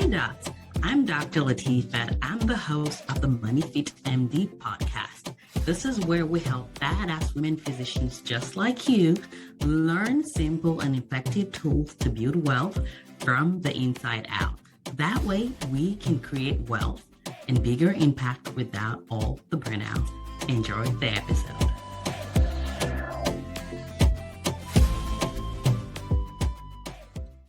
Docs. I'm Dr. Latifat. I'm the host of the MoneyFit MD podcast. This is where we help badass women physicians just like you learn simple and effective tools to build wealth from the inside out. That way, we can create wealth and bigger impact without all the burnout. Enjoy the episode.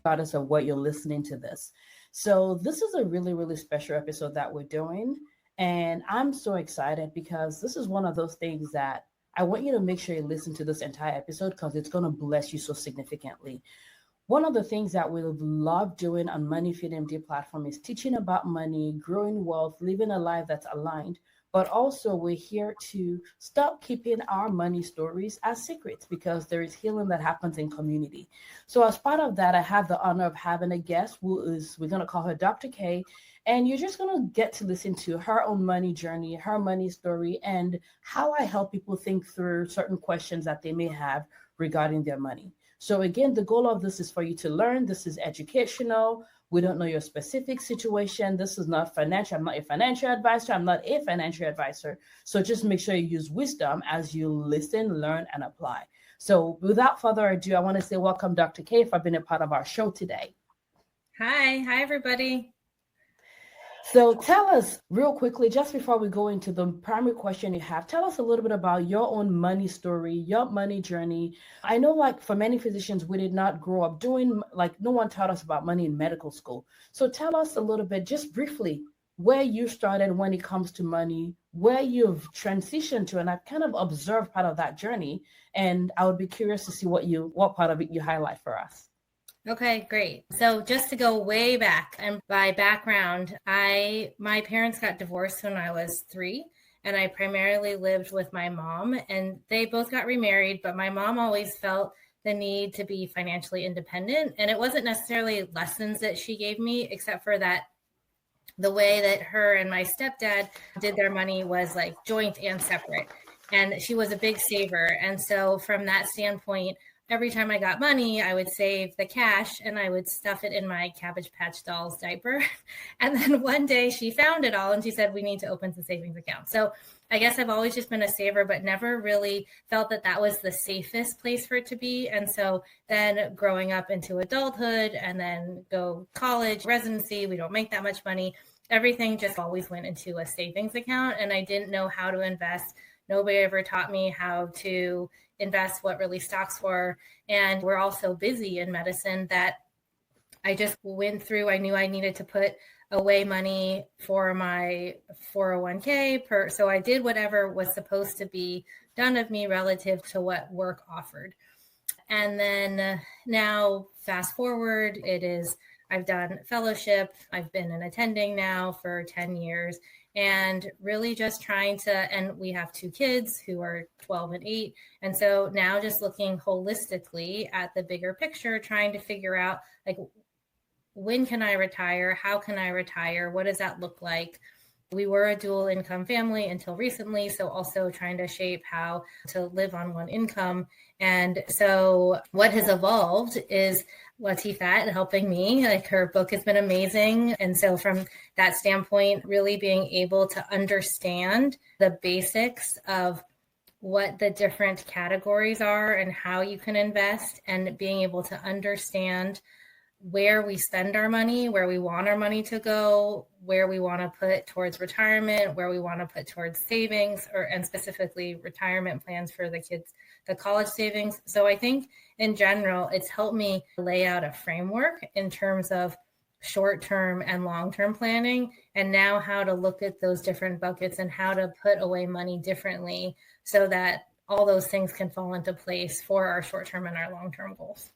Regardless of what you're listening to this. So this is a really, really special episode that we're doing. And I'm so excited because this is one of those things that I want you to make sure you listen to this entire episode because it's going to bless you so significantly. One of the things that we love doing on MoneyFit MD platform is teaching about money, growing wealth, living a life that's aligned. But also we're here to stop keeping our money stories as secrets because there is healing that happens in community. So as part of that, I have the honor of having a guest we're going to call her Dr. K. And you're just going to get to listen to her own money journey, her money story, and how I help people think through certain questions that they may have regarding their money. So again, the goal of this is for you to learn. This is educational. We don't know your specific situation. This is not financial. I'm not a financial advisor. I'm not a financial advisor. So just make sure you use wisdom as you listen, learn, and apply. So without further ado, I want to say welcome, Dr. K, for being a part of our show today. Hi, everybody. So tell us real quickly, just before we go into the primary question you have, tell us a little bit about your own money story, your money journey. I know like for many physicians, we did not grow up doing, like no one taught us about money in medical school. So tell us a little bit, just briefly, where you started when it comes to money, where you've transitioned to, and I've kind of observed part of that journey. And I would be curious to see what part of it you highlight for us. Okay, great. So just to go way back, and by background, my parents got divorced when I was 3, and I primarily lived with my mom, and they both got remarried, but my mom always felt the need to be financially independent. And it wasn't necessarily lessons that she gave me, except for that the way that her and my stepdad did their money was like joint and separate. And she was a big saver. And so from that standpoint, every time I got money, I would save the cash and I would stuff it in my Cabbage Patch Dolls diaper. And then one day she found it all and she said, we need to open the savings account. So I guess I've always just been a saver, but never really felt that that was the safest place for it to be. And so then growing up into adulthood and then go college, residency, we don't make that much money. Everything just always went into a savings account and I didn't know how to invest. Nobody ever taught me how to invest, what really stocks were. And we're all so busy in medicine that I just went through, I knew I needed to put away money for my 401k. So I did whatever was supposed to be done of me relative to what work offered. And then now fast forward, I've done fellowship. I've been an attending now for 10 years. And really just trying to, and we have 2 kids who are 12 and 8. And so now just looking holistically at the bigger picture, trying to figure out like, when can I retire? How can I retire? What does that look like? We were a dual income family until recently. So also trying to shape how to live on one income. And so what has evolved is Latifat helping me. Like her book has been amazing. And so from that standpoint, really being able to understand the basics of what the different categories are and how you can invest and being able to understand where we spend our money, where we want our money to go, where we want to put towards retirement, where we want to put towards savings, and specifically retirement plans for the kids, the college savings. So I think in general, it's helped me lay out a framework in terms of short-term and long-term planning, and now how to look at those different buckets and how to put away money differently so that all those things can fall into place for our short-term and our long-term goals.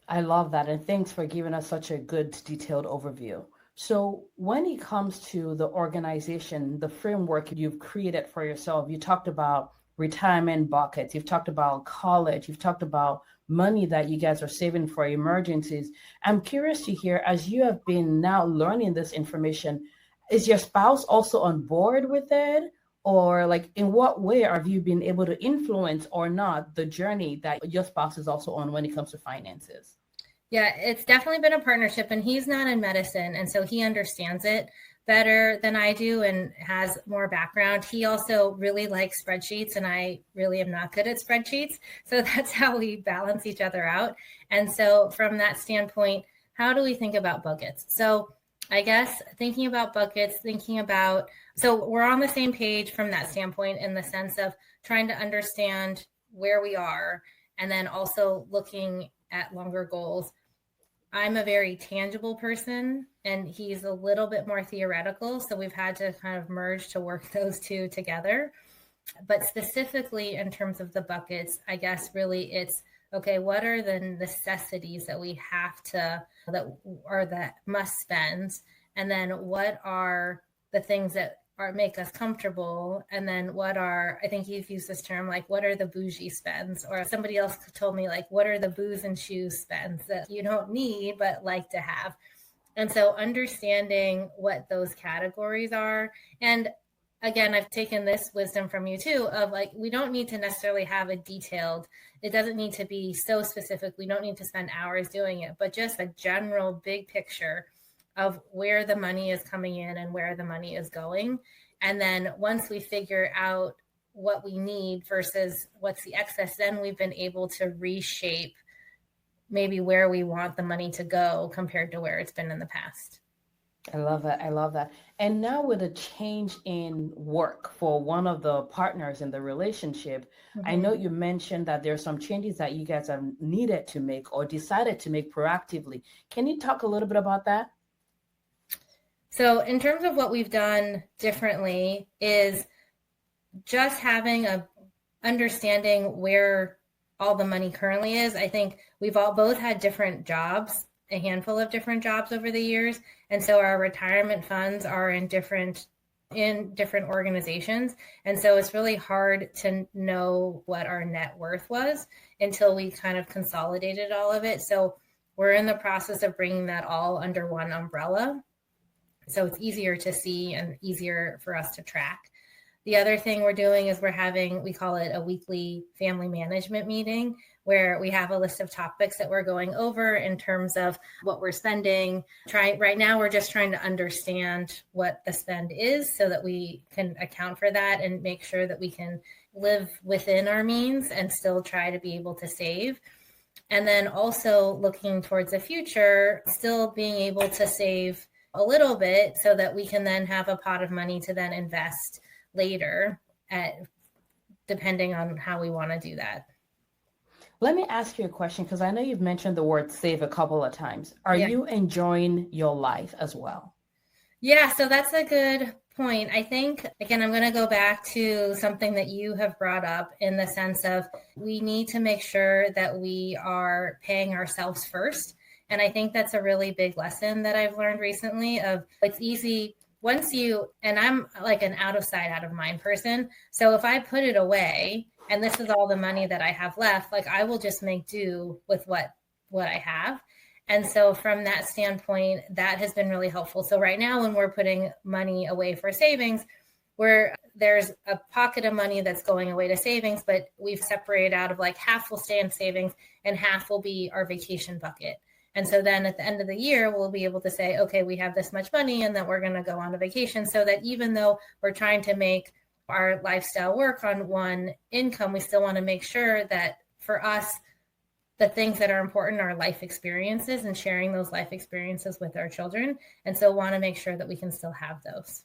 I love that. And thanks for giving us such a good detailed overview. So when it comes to the organization, the framework you've created for yourself, you talked about retirement buckets, you've talked about college, you've talked about money that you guys are saving for emergencies. I'm curious to hear, as you have been now learning this information, is your spouse also on board with it? Or like, in what way have you been able to influence or not the journey that your spouse is also on when it comes to finances? Yeah, it's definitely been a partnership, and he's not in medicine, and so he understands it better than I do and has more background. He also really likes spreadsheets, and I really am not good at spreadsheets. So that's how we balance each other out. And so from that standpoint, how do we think about buckets? So I guess thinking about buckets, so we're on the same page from that standpoint in the sense of trying to understand where we are and then also looking at longer goals. I'm a very tangible person and he's a little bit more theoretical. So we've had to kind of merge to work those two together. But specifically in terms of the buckets, I guess really it's okay, what are the necessities that we have to, that are that must spends? And then what are the things that make us comfortable, and then what are, I think you've used this term, like what are the bougie spends, or somebody else told me like what are the booze and shoes spends that you don't need but like to have. And so understanding what those categories are, and again, I've taken this wisdom from you too, of like we don't need to necessarily have a detailed, it doesn't need to be so specific, we don't need to spend hours doing it, but just a general big picture of where the money is coming in and where the money is going. And then once we figure out what we need versus what's the excess, then we've been able to reshape maybe where we want the money to go compared to where it's been in the past. I love that. I love that. And now with a change in work for one of the partners in the relationship, I know you mentioned that there are some changes that you guys have needed to make or decided to make proactively. Can you talk a little bit about that? So in terms of what we've done differently is just having a understanding where all the money currently is. I think we've all both had different jobs, a handful of different jobs over the years. And so our retirement funds are in different organizations. And so it's really hard to know what our net worth was until we kind of consolidated all of it. So we're in the process of bringing that all under one umbrella. So it's easier to see and easier for us to track. The other thing we're doing is we call it a weekly family management meeting, where we have a list of topics that we're going over in terms of what we're spending. Right now, we're just trying to understand what the spend is so that we can account for that and make sure that we can live within our means and still try to be able to save. And then also looking towards the future, still being able to save a little bit so that we can then have a pot of money to then invest later, depending on how we want to do that. Let me ask you a question, because I know you've mentioned the word save a couple of times. Are you enjoying your life as well? Yeah, so that's a good point. I think, again, I'm going to go back to something that you have brought up in the sense of we need to make sure that we are paying ourselves first. And I think that's a really big lesson that I've learned recently of it's easy once and I'm like an out of sight, out of mind person. So if I put it away and this is all the money that I have left, like I will just make do with what I have. And so from that standpoint, that has been really helpful. So right now when we're putting money away for savings, there's a pocket of money that's going away to savings, but we've separated out of like half will stay in savings and half will be our vacation bucket. And so then at the end of the year, we'll be able to say, okay, we have this much money and that we're going to go on a vacation, so that even though we're trying to make our lifestyle work on one income, we still want to make sure that for us, the things that are important are life experiences and sharing those life experiences with our children. And so want to make sure that we can still have those.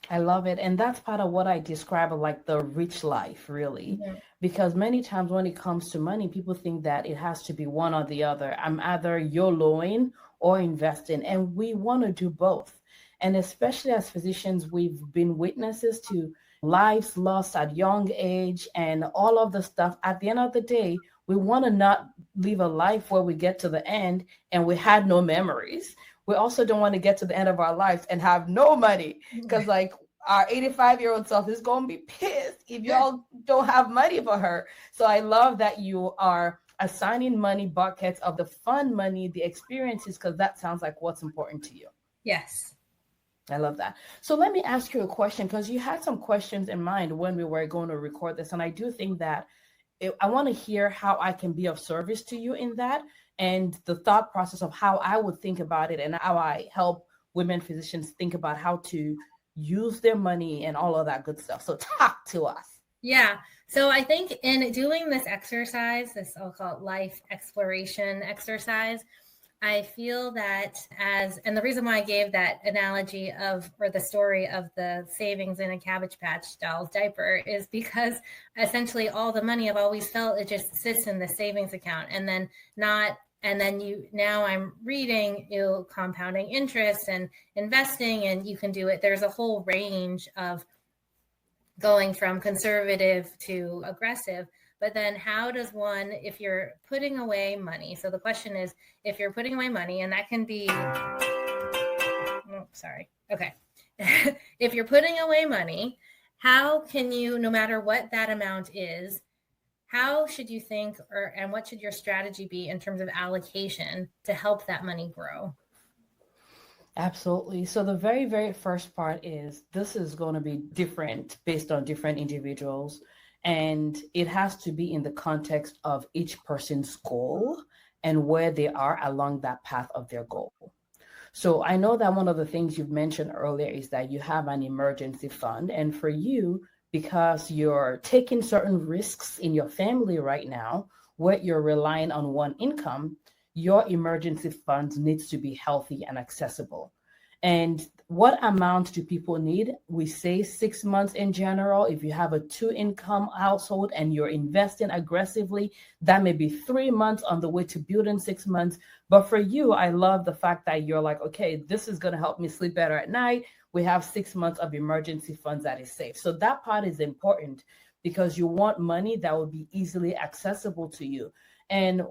I love it. And that's part of what I describe like the rich life, really. Because many times when it comes to money, people think that it has to be one or the other. I'm either YOLOing or investing, and we want to do both. And especially as physicians, we've been witnesses to lives lost at young age and all of the stuff. At the end of the day, we want to not live a life where we get to the end and we had no memories. We also don't want to get to the end of our lives and have no money, because like our 85-year-old self is going to be pissed if y'all don't have money for her. So I love that you are assigning money buckets of the fun money, the experiences, because that sounds like what's important to you. Yes. I love that. So let me ask you a question, because you had some questions in mind when we were going to record this. And I do think that I want to hear how I can be of service to you in that. and the thought process of how I would think about it and how I help women physicians think about how to use their money and all of that good stuff. So talk to us. Yeah. So I think in doing this exercise, this I'll call it life exploration exercise, I feel that and the reason why I gave that analogy or the story of the savings in a Cabbage Patch doll's diaper is because essentially all the money I've always felt it just sits in the savings account and then now I'm reading compounding interest and investing, and you can do it. There's a whole range of going from conservative to aggressive. But then how does one, if you're putting away money, so the question is, if you're putting away money, and that can be, okay. If you're putting away money, how can you, no matter what that amount is, how should you think and what should your strategy be in terms of allocation to help that money grow? Absolutely. So the very, very first part is this is going to be different based on different individuals. And it has to be in the context of each person's goal and where they are along that path of their goal. So I know that one of the things you've mentioned earlier is that you have an emergency fund. And for you, because you're taking certain risks in your family right now, where you're relying on one income, your emergency fund needs to be healthy and accessible. And what amount do people need? We say 6 months in general. If you have a 2-income household and you're investing aggressively, that may be 3 months on the way to building 6 months. But for you, I love the fact that you're like, okay, this is going to help me sleep better at night. We have 6 months of emergency funds that is safe. So that part is important because you want money that will be easily accessible to you. And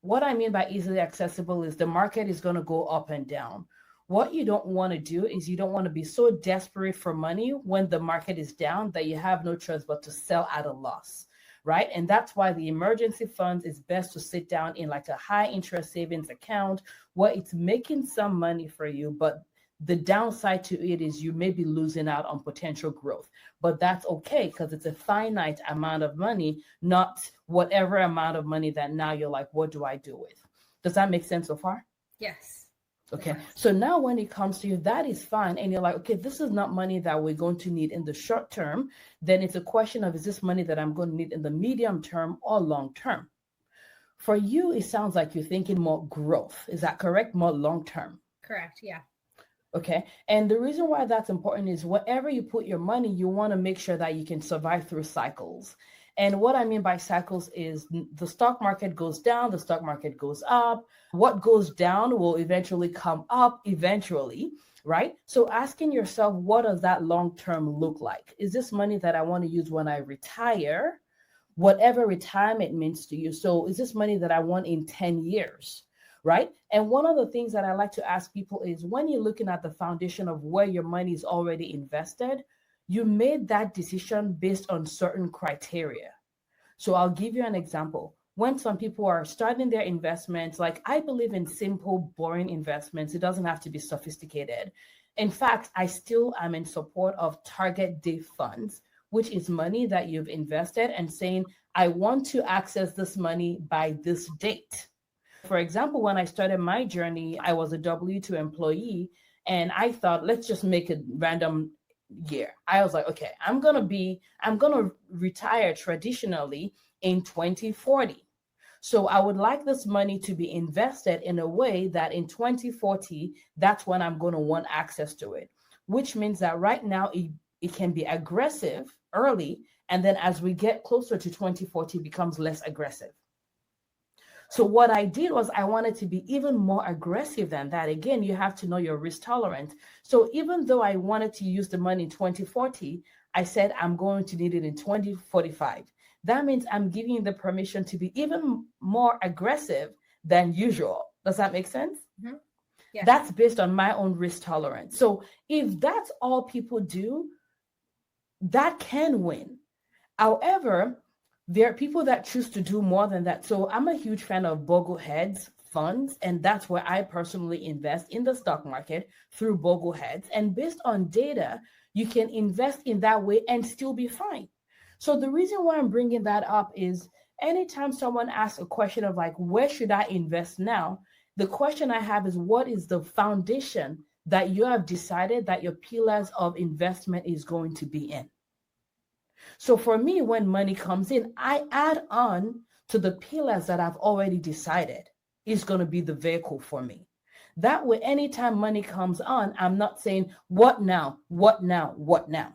what I mean by easily accessible is the market is going to go up and down. What you don't want to do is you don't want to be so desperate for money when the market is down that you have no choice but to sell at a loss, right? And that's why the emergency funds is best to sit down in like a high interest savings account where it's making some money for you, but the downside to it is you may be losing out on potential growth, but that's okay because it's a finite amount of money, not whatever amount of money that now you're like, what do I do with? Does that make sense so far? Yes. Okay, so now when it comes to you, that is fine. And you're like, okay, this is not money that we're going to need in the short term. Then it's a question of, is this money that I'm going to need in the medium term or long term? For you, it sounds like you're thinking more growth. Is that correct? More long term? Correct, yeah. Okay, and the reason why that's important is wherever you put your money, you want to make sure that you can survive through cycles. And what I mean by cycles is the stock market goes down, the stock market goes up. What goes down will eventually come up eventually, right? So asking yourself, what does that long term look like? Is this money that I want to use when I retire? Whatever retirement means to you. So is this money that I want in 10 years? Right? And one of the things that I like to ask people is when you're looking at the foundation of where your money is already invested, you made that decision based on certain criteria. So I'll give you an example. When some people are starting their investments, like I believe in simple, boring investments. It doesn't have to be sophisticated. In fact, I still am in support of target date funds, which is money that you've invested and saying, I want to access this money by this date. For example, when I started my journey, I was a W-2 employee and I thought, let's just make a random year. I was like, okay, I'm going to retire traditionally in 2040. So I would like this money to be invested in a way that in 2040, that's when I'm going to want access to it, which means that right now it can be aggressive early. And then as we get closer to 2040, it becomes less aggressive. So what I did was I wanted to be even more aggressive than that. Again, you have to know your risk tolerance. So even though I wanted to use the money in 2040, I said I'm going to need it in 2045. That means I'm giving you the permission to be even more aggressive than usual. Does that make sense? Mm-hmm. Yeah. That's based on my own risk tolerance. So if that's all people do, that can win. However, there are people that choose to do more than that. So I'm a huge fan of Bogleheads funds, and that's where I personally invest in the stock market through Bogleheads. And based on data, you can invest in that way and still be fine. So the reason why I'm bringing that up is anytime someone asks a question of like, where should I invest now? The question I have is, what is the foundation that you have decided that your pillars of investment is going to be in? So for me, when money comes in, I add on to the pillars that I've already decided is going to be the vehicle for me. That way, anytime money comes on, I'm not saying, what now, what now, what now?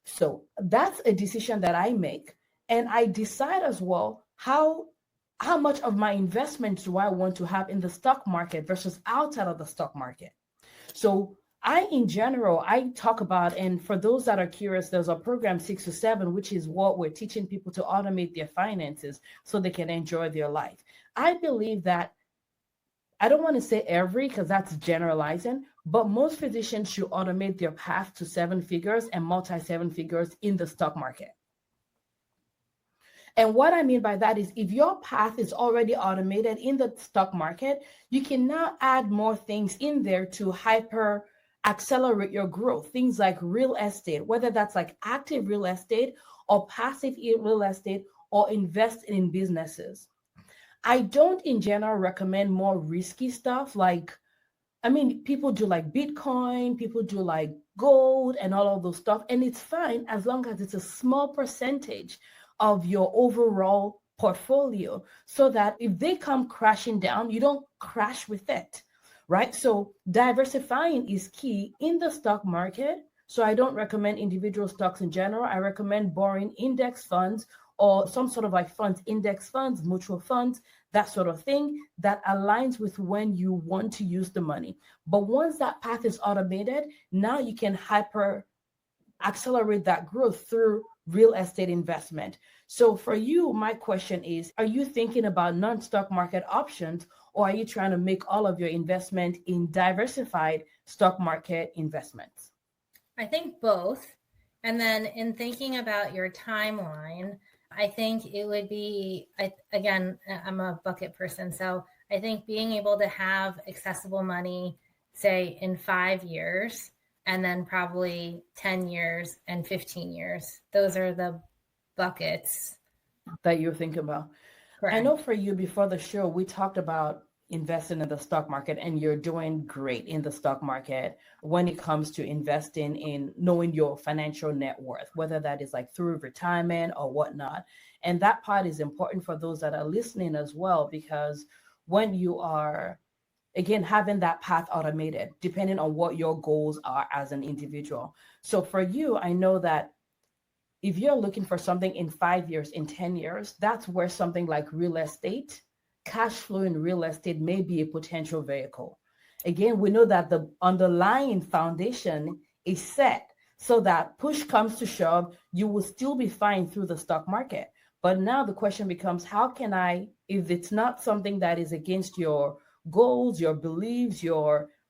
So that's a decision that I make. And I decide as well how much of my investment do I want to have in the stock market versus outside of the stock market. So in general, I talk about, and for those that are curious, there's a program 6 to 7, which is what we're teaching people to automate their finances so they can enjoy their life. I believe that, I don't want to say every, because that's generalizing, but most physicians should automate their path to 7 figures and multi 7 figures in the stock market. And what I mean by that is, if your path is already automated in the stock market, you can now add more things in there to hyper accelerate your growth. Things like real estate, whether that's like active real estate or passive real estate, or invest in businesses. I don't in general recommend more risky stuff. Like, I mean, people do like Bitcoin, people do like gold and all of those stuff. And it's fine as long as it's a small percentage of your overall portfolio, so that if they come crashing down, you don't crash with it, right? So diversifying is key in the stock market. So I don't recommend individual stocks in general. I recommend borrowing index funds or some sort of like funds, index funds, mutual funds, that sort of thing that aligns with when you want to use the money. But once that path is automated, now you can hyper accelerate that growth through real estate investment. So for you, my question is, are you thinking about non-stock market options, or are you trying to make all of your investment in diversified stock market investments? I think both. And then in thinking about your timeline, I think it would be, again, I'm a bucket person. So I think being able to have accessible money, say in 5 years, and then probably 10 years and 15 years. Those are the buckets that you're thinking about. Correct. I know for you, before the show, we talked about investing in the stock market, and you're doing great in the stock market when it comes to investing in knowing your financial net worth, whether that is like through retirement or whatnot. And that part is important for those that are listening as well, because when you are, again, having that path automated, depending on what your goals are as an individual. So for you, I know that if you're looking for something in 5 years, in 10 years, that's where something like real estate, cash flow in real estate may be a potential vehicle. Again, we know that the underlying foundation is set so that push comes to shove, you will still be fine through the stock market. But now the question becomes, how can I, if it's not something that is against your goals, your beliefs,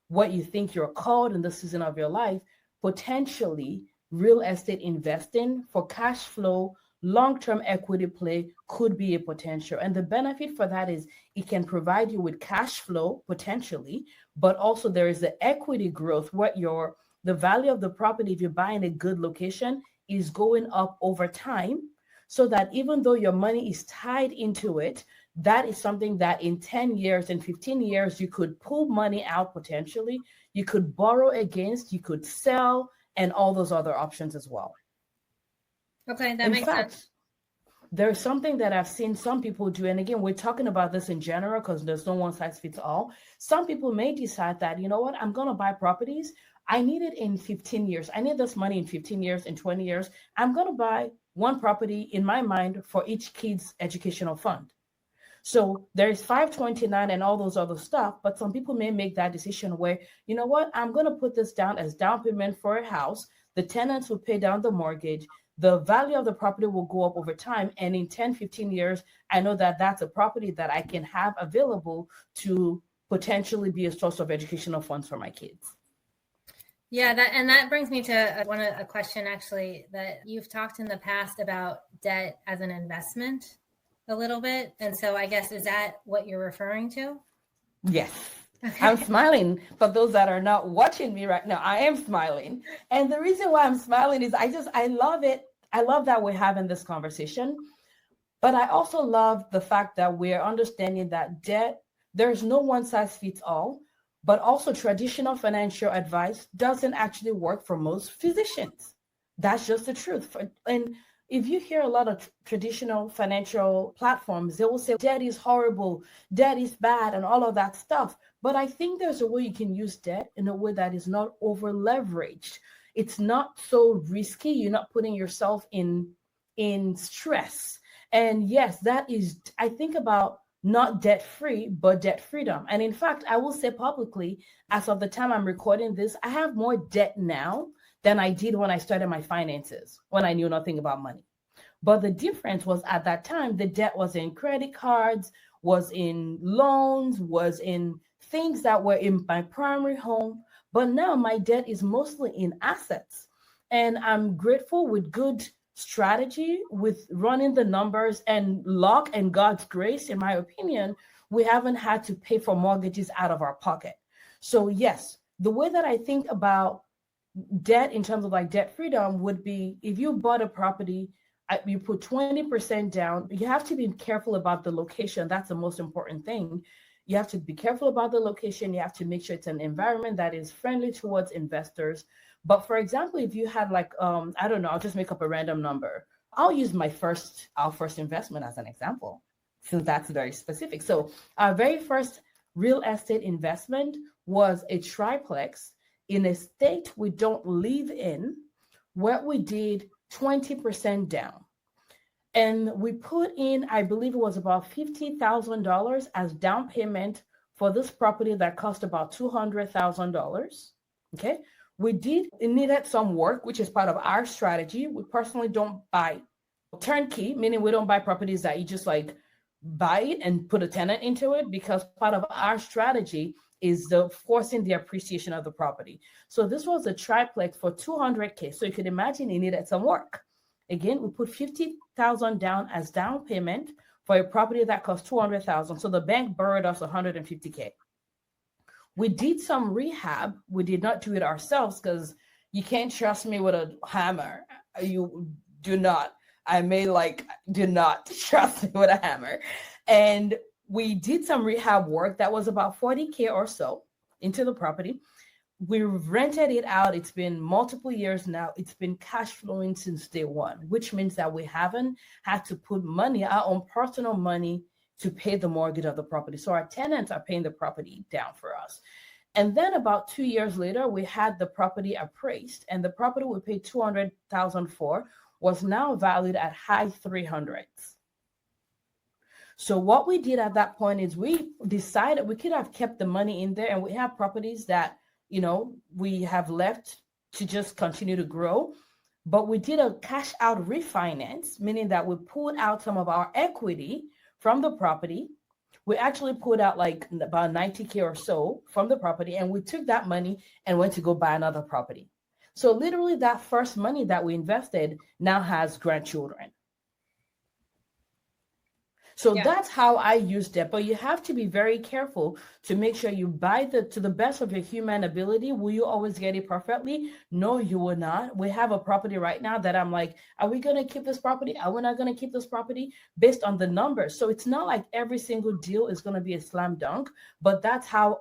what you think you're called in the season of your life, potentially real estate investing for cash flow, long-term equity play could be a potential. And the benefit for that is it can provide you with cash flow potentially, but also there is the equity growth, the value of the property, if you're buying a good location, is going up over time, so that even though your money is tied into it, that is something that in 10 years and 15 years, you could pull money out potentially, you could borrow against, you could sell, and all those other options as well. Okay, that makes sense. There's something that I've seen some people do, and again, we're talking about this in general because there's no one size fits all. Some people may decide that, you know what, I'm going to buy properties. I need it in 15 years. I need this money in 15 years, in 20 years. I'm going to buy one property in my mind for each kid's educational fund. So there's 529 and all those other stuff, but some people may make that decision where, you know what, I'm going to put this down as down payment for a house. The tenants will pay down the mortgage. The value of the property will go up over time. And in 10, 15 years, I know that that's a property that I can have available to potentially be a source of educational funds for my kids. Yeah, that brings me to a question actually, that you've talked in the past about debt as an investment a little bit. And so I guess, is that what you're referring to? Yes. Okay. I'm smiling. For those that are not watching me right now, I am smiling. And the reason why I'm smiling is I love it. I love that we're having this conversation. But I also love the fact that we're understanding that debt, there's no one size fits all, but also traditional financial advice doesn't actually work for most physicians. That's just the truth. And if you hear a lot of traditional financial platforms, they will say debt is horrible, debt is bad, and all of that stuff. But I think there's a way you can use debt in a way that is not over leveraged. It's not so risky. You're not putting yourself in stress. And yes, that is, I think about not debt free, but debt freedom. And in fact, I will say publicly, as of the time I'm recording this, I have more debt now than I did when I started my finances, when I knew nothing about money. But the difference was at that time, the debt was in credit cards, was in loans, was in things that were in my primary home. But now my debt is mostly in assets. And I'm grateful with good strategy, with running the numbers and luck and God's grace, in my opinion, we haven't had to pay for mortgages out of our pocket. So, yes, the way that I think about debt in terms of like debt freedom would be if you bought a property, you put 20% down. You have to be careful about the location. That's the most important thing. You have to be careful about the location. You have to make sure it's an environment that is friendly towards investors. But for example, if you had like, I don't know, I'll just make up a random number. I'll use our first investment as an example, since that's very specific. So our very first real estate investment was a triplex in a state we don't live in, where we did 20% down. And we put in, I believe it was about $50,000 as down payment for this property that cost about $200,000. Okay. It needed some work, which is part of our strategy. We personally don't buy turnkey, meaning we don't buy properties that you just like buy it and put a tenant into it, because part of our strategy is the forcing the appreciation of the property. So this was a triplex for $200K. So you could imagine it needed some work. Again, we put $50,000 down as down payment for a property that cost $200,000. So the bank borrowed us $150K. We did some rehab. We did not do it ourselves because you can't trust me with a hammer. You do not. Do not trust me with a hammer. And we did some rehab work that was about $40K or so into the property. We rented it out. It's been multiple years now. It's been cash flowing since day one, which means that we haven't had to put money, our own personal money, to pay the mortgage of the property. So our tenants are paying the property down for us. And then about 2 years later, we had the property appraised, and the property we paid $200,000 for was now valued at high 300s. So what we did at that point is we decided we could have kept the money in there, and we have properties that, we have left to just continue to grow. But we did a cash out refinance, meaning that we pulled out some of our equity from the property. We actually pulled out like about 90K or so from the property, and we took that money and went to go buy another property. So literally that first money that we invested now has grandchildren. So that's how I used it. But you have to be very careful to make sure you buy to the best of your human ability. Will you always get it perfectly? No, you will not. We have a property right now that I'm like, are we going to keep this property? Are we not going to keep this property? Based on the numbers. So it's not like every single deal is going to be a slam dunk, but that's how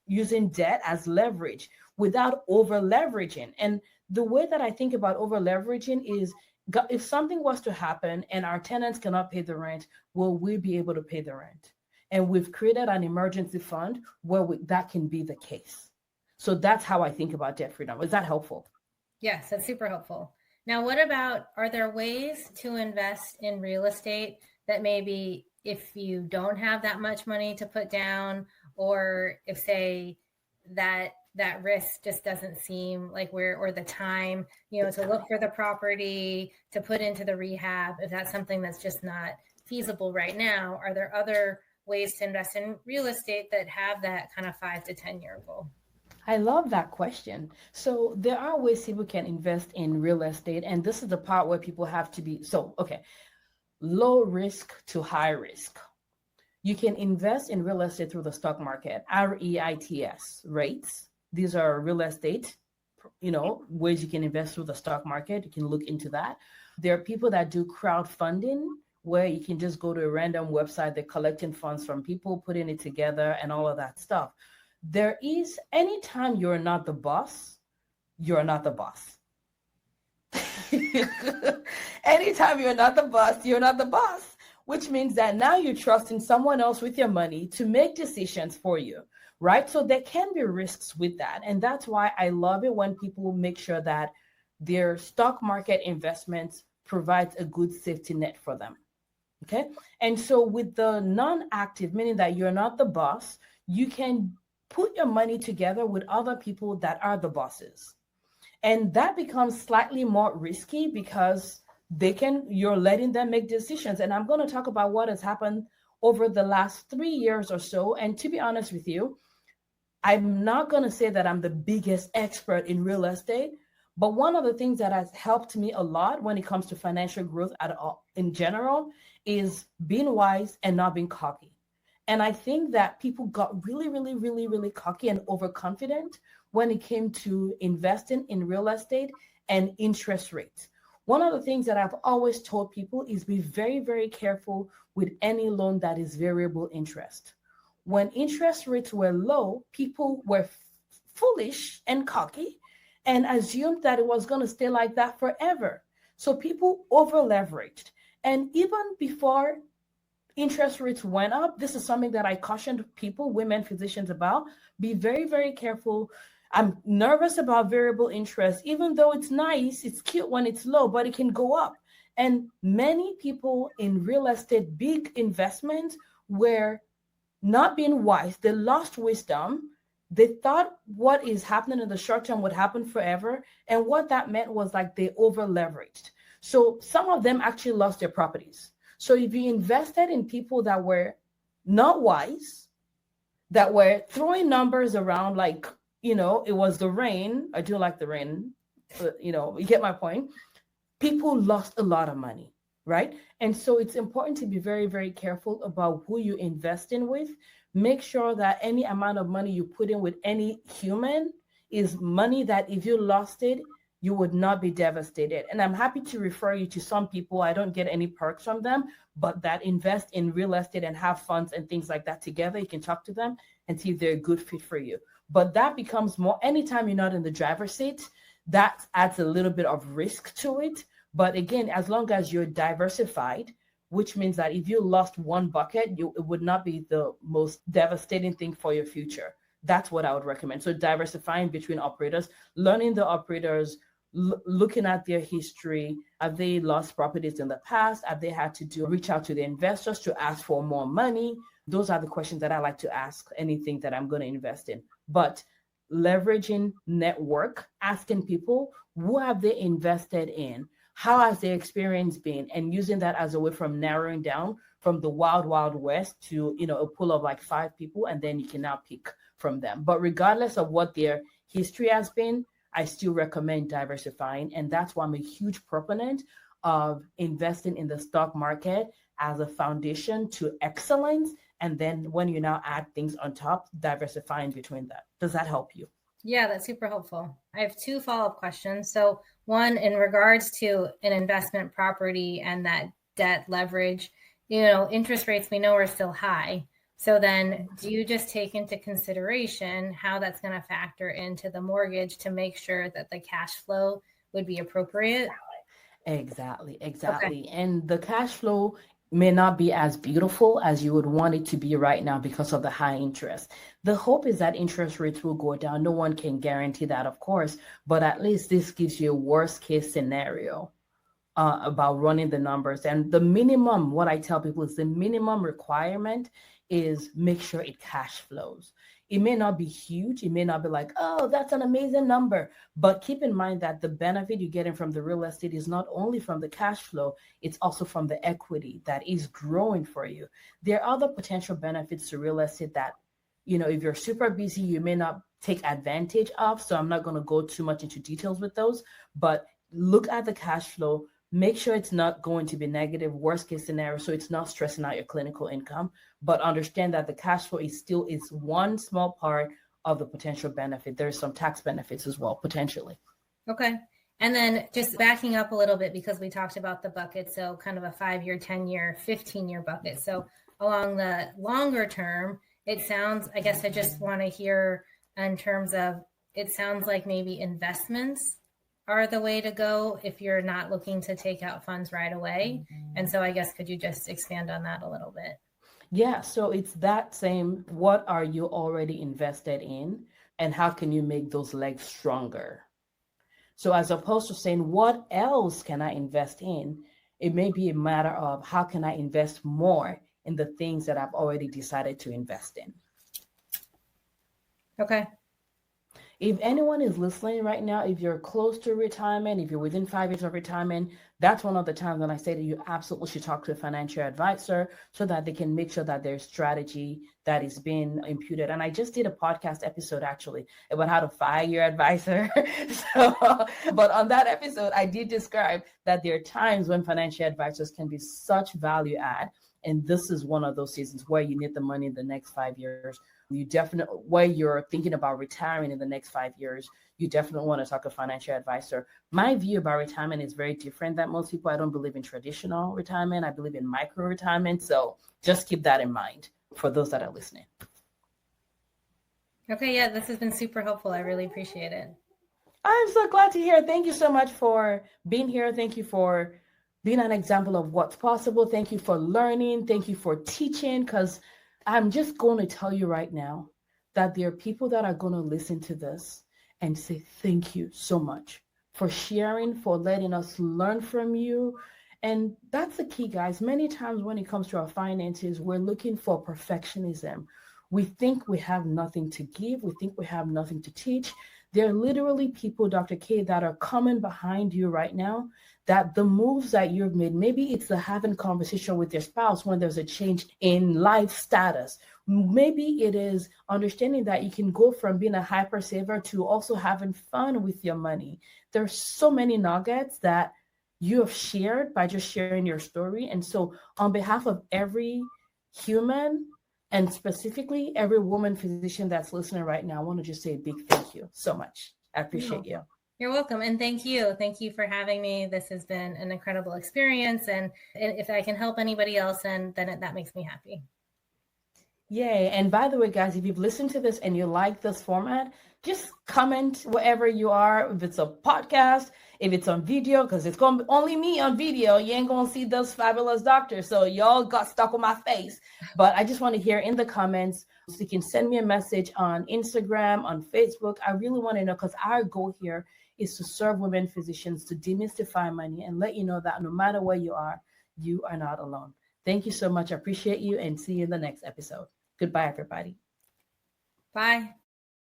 using debt as leverage without over leveraging. And the way that I think about over leveraging is, if something was to happen and our tenants cannot pay the rent, will we be able to pay the rent? And we've created an emergency fund where that can be the case. So that's how I think about debt freedom. Is that helpful? Yes, that's super helpful. Now, are there ways to invest in real estate that maybe if you don't have that much money to put down, or if say that risk just doesn't seem like or the time, to look for the property, to put into the rehab, if that's something that's just not feasible right now, are there other ways to invest in real estate that have that kind of 5 to 10 year goal? I love that question. So there are ways people can invest in real estate. And this is the part where people have to be, low risk to high risk. You can invest in real estate through the stock market, REITs, rates. These are real estate, ways you can invest through the stock market. You can look into that. There are people that do crowdfunding, where you can just go to a random website, they're collecting funds from people, putting it together, and all of that stuff. There is, anytime you're not the boss, you're not the boss. Anytime you're not the boss, you're not the boss, which means that now you're trusting someone else with your money to make decisions for you, right? So there can be risks with that. And that's why I love it when people make sure that their stock market investments provides a good safety net for them. Okay. And so with the non-active, meaning that you're not the boss, you can put your money together with other people that are the bosses. And that becomes slightly more risky because you're letting them make decisions. And I'm going to talk about what has happened over the last 3 years or so. And to be honest with you, I'm not going to say that I'm the biggest expert in real estate, but one of the things that has helped me a lot when it comes to financial growth in general is being wise and not being cocky. And I think that people got really, really, really, really cocky and overconfident when it came to investing in real estate and interest rates. One of the things that I've always told people is be very, very careful with any loan that is variable interest. When interest rates were low, people were foolish and cocky and assumed that it was going to stay like that forever. So people over leveraged. And even before interest rates went up, this is something that I cautioned people, women physicians, about. Be very, very careful. I'm nervous about variable interest, even though it's nice, it's cute when it's low, but it can go up. And many people in real estate, big investments, were not being wise. They lost wisdom. They thought what is happening in the short term would happen forever. And what that meant was like they over leveraged. So some of them actually lost their properties. So if you invested in people that were not wise, that were throwing numbers around like, it was the rain. I do like the rain, but, you get my point. People lost a lot of money, right? And so it's important to be very, very careful about who you invest in with. Make sure that any amount of money you put in with any human is money that if you lost it, you would not be devastated. And I'm happy to refer you to some people. I don't get any perks from them, but that invest in real estate and have funds and things like that together. You can talk to them and see if they're a good fit for you. But that becomes more, anytime you're not in the driver's seat, that adds a little bit of risk to it. But again, as long as you're diversified, which means that if you lost one bucket, it would not be the most devastating thing for your future. That's what I would recommend. So diversifying between operators, learning the operators, looking at their history. Have they lost properties in the past? Have they had to reach out to the investors to ask for more money? Those are the questions that I like to ask anything that I'm going to invest in. But leveraging network, asking people, who have they invested in? How has their experience been? And using that as a way from narrowing down from the wild, wild west to, a pool of like 5 people, and then you can now pick from them. But regardless of what their history has been, I still recommend diversifying. And that's why I'm a huge proponent of investing in the stock market as a foundation to excellence. And then when you now add things on top, diversifying between that. Does that help you? Yeah, that's super helpful. I have 2 follow-up questions. So one, in regards to an investment property and that debt leverage, interest rates we know are still high. So then do you just take into consideration how that's going to factor into the mortgage to make sure that the cash flow would be appropriate? Exactly. Okay. And the cash flow may not be as beautiful as you would want it to be right now because of the high interest. The hope is that interest rates will go down. No one can guarantee that, of course, but at least this gives you a worst case scenario about running the numbers. And the minimum, what I tell people is the minimum requirement is make sure it cash flows. It may not be huge. It may not be like, oh, that's an amazing number. But keep in mind that the benefit you're getting from the real estate is not only from the cash flow, it's also from the equity that is growing for you. There are other potential benefits to real estate that, if you're super busy, you may not take advantage of. So I'm not going to go too much into details with those, but look at the cash flow. Make sure it's not going to be negative, worst case scenario, so it's not stressing out your clinical income, but understand that the cash flow is one small part of the potential benefit. There's some tax benefits as well, potentially. Okay. And then just backing up a little bit, because we talked about the bucket, so kind of a 5-year, 10-year, 15-year bucket. So along the longer term, it sounds, I guess I just want to hear in terms of, it sounds like maybe investments are the way to go if you're not looking to take out funds right away. And so I guess, could you just expand on that a little bit? Yeah, so it's that same, what are you already invested in, and how can you make those legs stronger? So as opposed to saying, what else can I invest in? It may be a matter of how can I invest more in the things that I've already decided to invest in. Okay. If anyone is listening right now, if you're close to retirement, if you're within 5 years of retirement, that's one of the times when I say that you absolutely should talk to a financial advisor so that they can make sure that there's strategy that is being imputed. And I just did a podcast episode actually about how to fire your advisor. But on that episode, I did describe that there are times when financial advisors can be such value add. And this is one of those seasons where you need the money in the next 5 years. You definitely, where you're thinking about retiring in the next 5 years, you definitely want to talk to a financial advisor. My view about retirement is very different than most people. I don't believe in traditional retirement. I believe in micro retirement. So just keep that in mind for those that are listening. Okay, yeah, this has been super helpful. I really appreciate it. I'm so glad to hear. Thank you so much for being here. Thank you for being an example of what's possible. Thank you for learning. Thank you for teaching, because I'm just going to tell you right now that there are people that are going to listen to this and say, thank you so much for sharing, for letting us learn from you. And that's the key, guys. Many times when it comes to our finances, we're looking for perfectionism. We think we have nothing to give. We think we have nothing to teach. There are literally people, Dr. K, that are coming behind you right now, that the moves that you've made, maybe it's the having conversation with your spouse when there's a change in life status. Maybe it is understanding that you can go from being a hyper saver to also having fun with your money. There's so many nuggets that you have shared by just sharing your story. And so on behalf of every human, and specifically every woman physician that's listening right now, I want to just say a big thank you so much. I appreciate you. You're welcome. And thank you. Thank you for having me. This has been an incredible experience. And if I can help anybody else, then that makes me happy. Yay. And by the way, guys, if you've listened to this and you like this format, just comment wherever you are. If it's a podcast, if it's on video, because it's going to be only me on video. You ain't going to see those fabulous doctors. So y'all got stuck on my face. But I just want to hear in the comments. So you can send me a message on Instagram, on Facebook. I really want to know, because our goal here is to serve women physicians, to demystify money and let you know that no matter where you are not alone. Thank you so much. I appreciate you, and see you in the next episode. Goodbye, everybody. Bye.